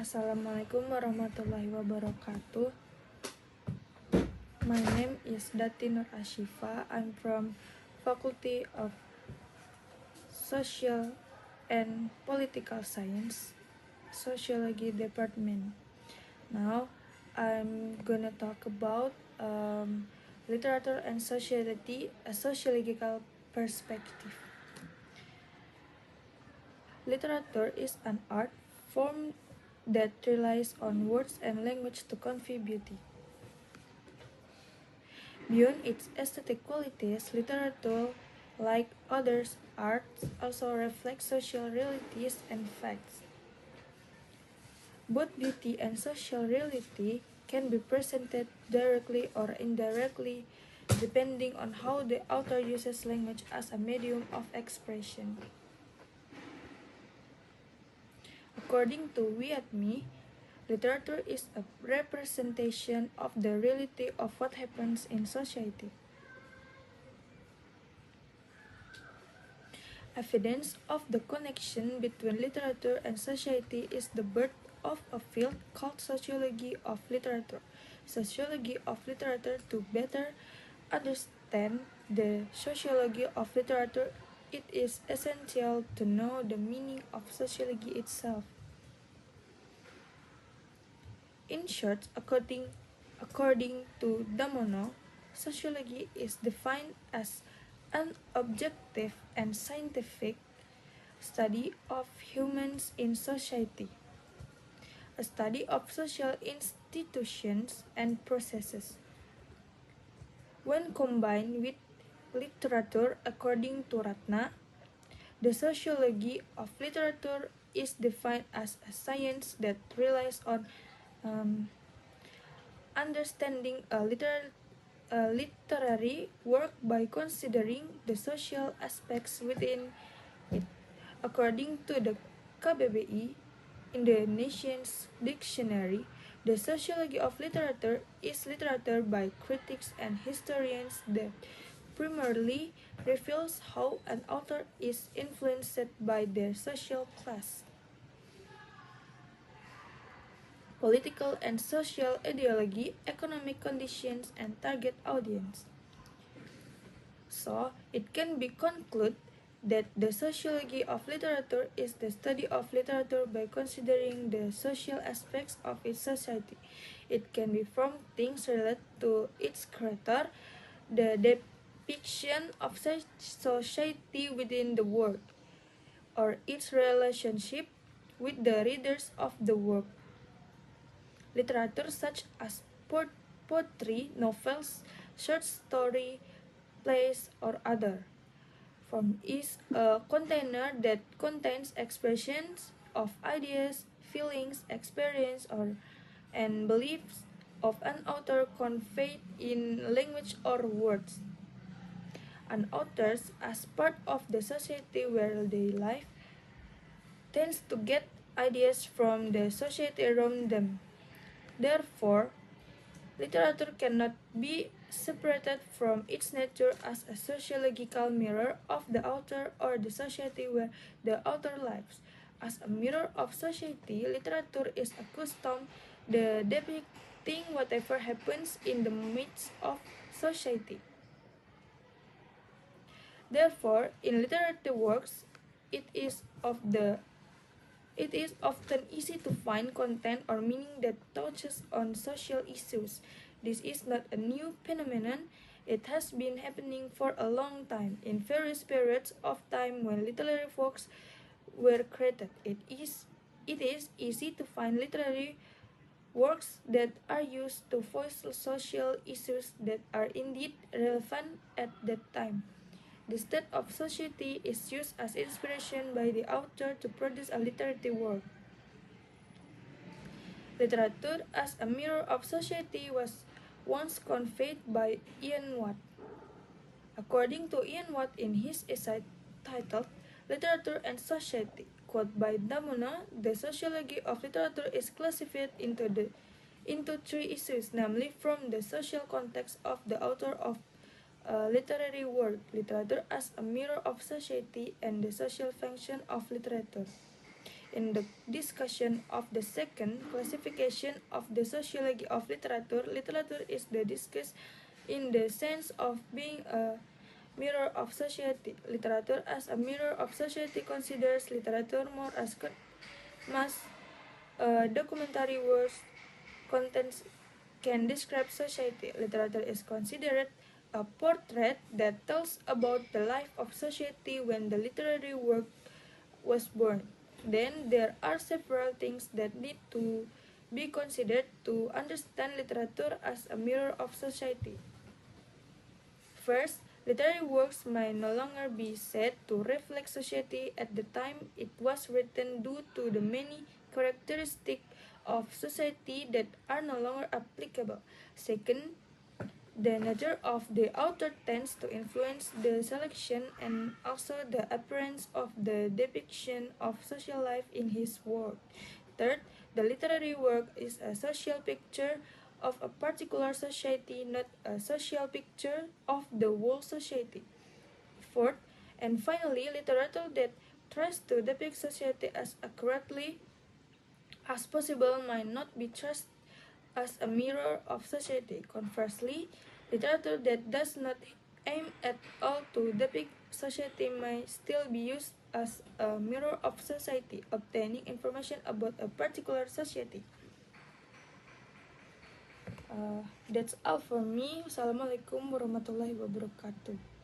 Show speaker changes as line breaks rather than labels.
Assalamualaikum warahmatullahi wabarakatuh. My name is Dati Nur Ashifa. I'm from Faculty of Social and Political Science, Sociology Department. Now, I'm gonna talk about literature and society, a sociological perspective. Literature is an art form that relies on words and language to convey beauty. Beyond its aesthetic qualities, literature, like other arts, also reflects social realities and facts. Both beauty and social reality can be presented directly or indirectly, depending on how the author uses language as a medium of expression. According to WeAtMe, literature is a representation of the reality of what happens in society. Evidence of the connection between literature and society is the birth of a field called sociology of literature. Sociology of literature. To better understand the sociology of literature, it is essential to know the meaning of sociology itself. In short, according to Damono, sociology is defined as an objective and scientific study of humans in society, a study of social institutions and processes. When combined with literature, according to Ratna, the sociology of literature is defined as a science that relies on understanding a literary work by considering the social aspects within it. According to the KBBI, in the nation's dictionary, the sociology of literature is literature by critics and historians that primarily reveals how an author is influenced by their social class, political and social ideology, economic conditions, and target audience. So, it can be concluded that the sociology of literature is the study of literature by considering the social aspects of its society. It can be from things related to its creator, the depiction of society within the work, or its relationship with the readers of the work. Literature such as poetry, novels, short story, plays, or other form is a container that contains expressions of ideas, feelings, experience, and beliefs of an author conveyed in language or words. An author, as part of the society where they live, tends to get ideas from the society around them. Therefore, literature cannot be separated from its nature as a sociological mirror of the author or the society where the author lives. As a mirror of society, literature is accustomed to depicting whatever happens in the midst of society. Therefore, in literary works, it is often easy to find content or meaning that touches on social issues. This is not a new phenomenon. It has been happening for a long time. In various periods of time when literary works were created, it is easy to find literary works that are used to voice social issues that are indeed relevant at that time. The state of society is used as inspiration by the author to produce a literary work. Literature as a mirror of society was once conveyed by Ian Watt. According to Ian Watt in his essay titled Literature and Society, quote by Damono, the sociology of literature is classified into three issues, namely from the social context of the author of literary work, literature as a mirror of society, and the social function of literature. In the discussion of the second classification of the sociology of literature, literature is the discuss in the sense of being a mirror of society. Literature as a mirror of society considers literature more as mass documentary works contents can describe society. Literature is considered a portrait that tells about the life of society when the literary work was born. Then there are several things that need to be considered to understand literature as a mirror of society. First, literary works may no longer be said to reflect society at the time it was written due to the many characteristics of society that are no longer applicable. Second, the nature of the author tends to influence the selection and also the appearance of the depiction of social life in his work. Third, the literary work is a social picture of a particular society, not a social picture of the whole society. Fourth, and finally, literature that tries to depict society as accurately as possible might not be trusted as a mirror of society. Conversely, literature that does not aim at all to depict society may still be used as a mirror of society, obtaining information about a particular society. That's all for me. Wassalamualaikum warahmatullahi wabarakatuh.